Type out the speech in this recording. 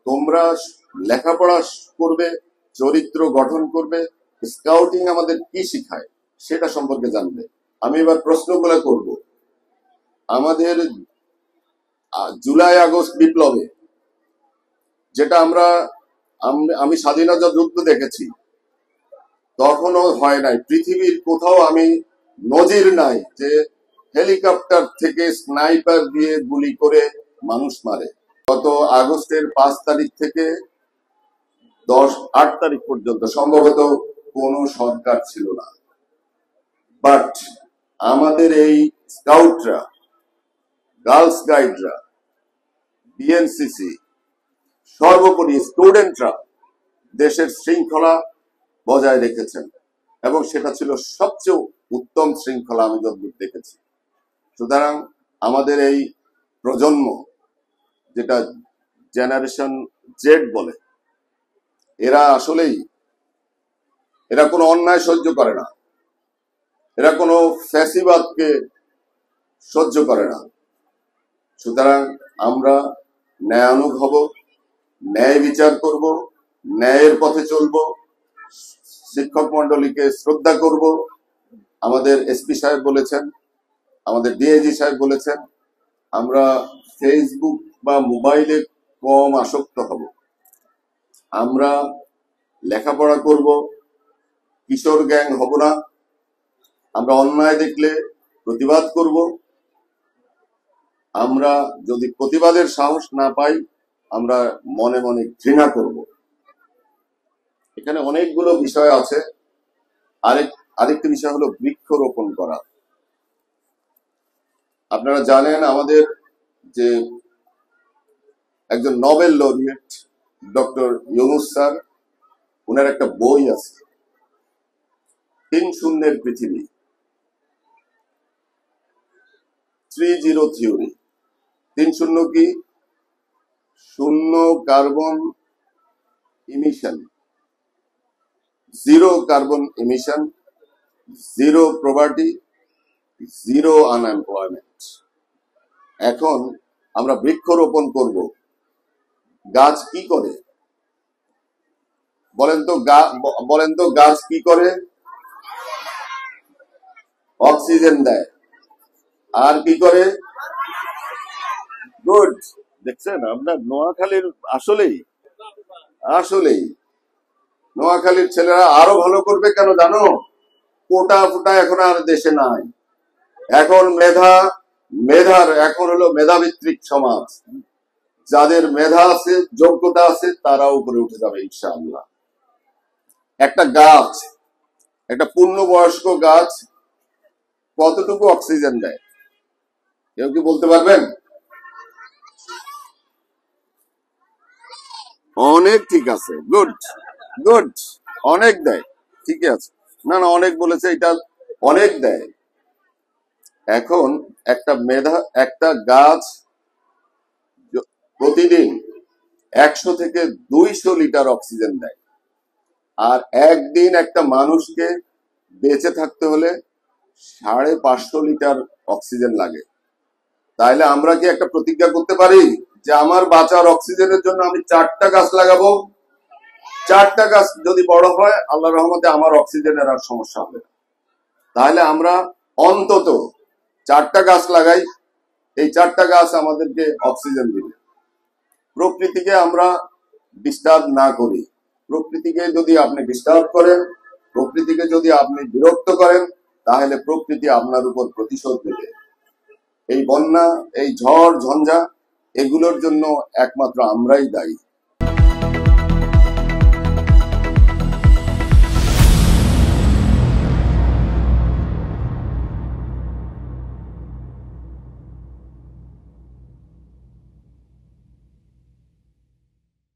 তোমরা লেখাপড়া করবে, চরিত্র গঠন করবে, স্কাউটিং আমাদের কি শিখায় সেটা সম্পর্কে জানবে। আমি এবার প্রশ্নগুলো করব। আমাদের জুলাই আগস্ট বিপ্লবে যেটা আমি স্বাধীনতা যুদ্ধ দেখেছি, তখনও হয় নাই, পৃথিবীর কোথাও আমি নজির নাই যে হেলিকপ্টার থেকে স্নাইপার দিয়ে গুলি করে মানুষ মারে। গত আগস্টের 5 তারিখ থেকে 8 তারিখ পর্যন্ত সম্ভবত কোনো সরকার ছিল না, বাট আমাদের এই স্কাউটরা, গার্লস গাইডরা, বিএনসিসি, সর্বোপরি স্টুডেন্টরা দেশের শৃঙ্খলা বজায় রেখেছেন, এবং সেটা ছিল সবচেয়ে উত্তম শৃঙ্খলা আমি যতদূর দেখেছি। সুতরাং আমাদের এই প্রজন্ম, যেটা জেনারেশন জেড বলে, এরা কোনো অন্যায় সহ্য করে না, এরা কোনো ফ্যাসিবাদকে সহ্য করে না। সুতরাং আমরা ন্যায়ানুগ হব, ন্যায় বিচার করব, ন্যায়ের পথে চলব, শিক্ষক মন্ডলীকে শ্রদ্ধা করব। আমাদের এসপি সাহেব বলেছেন, আমাদের ডিআইজি সাহেব বলেছেন, আমরা ফেসবুক বা মোবাইলে কম আসক্ত হব, আমরা লেখাপড়া করব, কিশোর গ্যাং হব না, আমরা অন্যায় দেখলে প্রতিবাদ করব। আমরা যদি প্রতিবাদের সাহস না পাই, আমরা মনে মনে ঘৃণা করব। এখানে অনেকগুলো বিষয় আছে। আরেকটি বিষয় হলো বৃক্ষরোপণ করা। আপনারা জানেন আমাদের যে একজন Nobel laureate doctor Yunus sir, উনার একটা বই আছে, 3 শূন্যের পৃথিবী, 30 থিওরি। 3 শূন্য কি? 0 carbon emission, 0 carbon emission, 0 poverty, 0 unemployment. এখন আমরা বৃক্ষরোপণ করব। গাছ কি করে বলেন তো গাছ কি করে? অক্সিজেন দেয়। আর কি করে? গুড। দেখছেন আপনার নোয়াখালীর, আসলেই নোয়াখালীর ছেলেরা আরো ভালো করবে। কেন জানো? কোটা ফুটা এখন আর দেশে নাই। এখন এখন হলো মেধাভিত্তিক সমাজ। যাদের মেধা আছে, যোগ্যতা আছে, তারা উপরে উঠে যাবে ইনশাআল্লাহ। একটা গাছ, একটা পূর্ণবয়স্ক গাছ কতটুকু অক্সিজেন দেয় কেউ কি বলতে পারবেন? অনেক। ঠিক আছে, গুড, অনেক দেয়। ঠিকই আছে, না অনেক বলেছে, এটা অনেক দেয়। এখন একটা গাছ প্রতিদিন 100 থেকে 200 লিটার অক্সিজেন দেয়। আর একদিন একটা মানুষকে বেঁচে থাকতে হলে 550 লিটার অক্সিজেন লাগে। তাইলে আমরা কি একটা প্রতিজ্ঞা করতে পারি যে আমার বাঁচার অক্সিজেনের জন্য আমি 4টা গাছ লাগাবো? 4টা গাছ যদি বড় হয়, আল্লাহর রহমতে আমার অক্সিজেনের আর সমস্যা হবে না। তাহলে আমরা অন্তত 4টা গাছ লাগাই, এই 4টা গাছ আমাদেরকে অক্সিজেন দিবে। প্রকৃতিকে আমরা ডিস্টার্ব না করি। প্রকৃতিকে যদি আপনি ডিস্টার্ব করেন, প্রকৃতিকে যদি আপনি বিরক্ত করেন, তাহলে প্রকৃতি আপনার উপর প্রতিশোধ নেবে। এই বন্যা, এই ঝড় ঝঞ্ঝা, এগুলোর জন্য একমাত্র আমরাই দায়ী।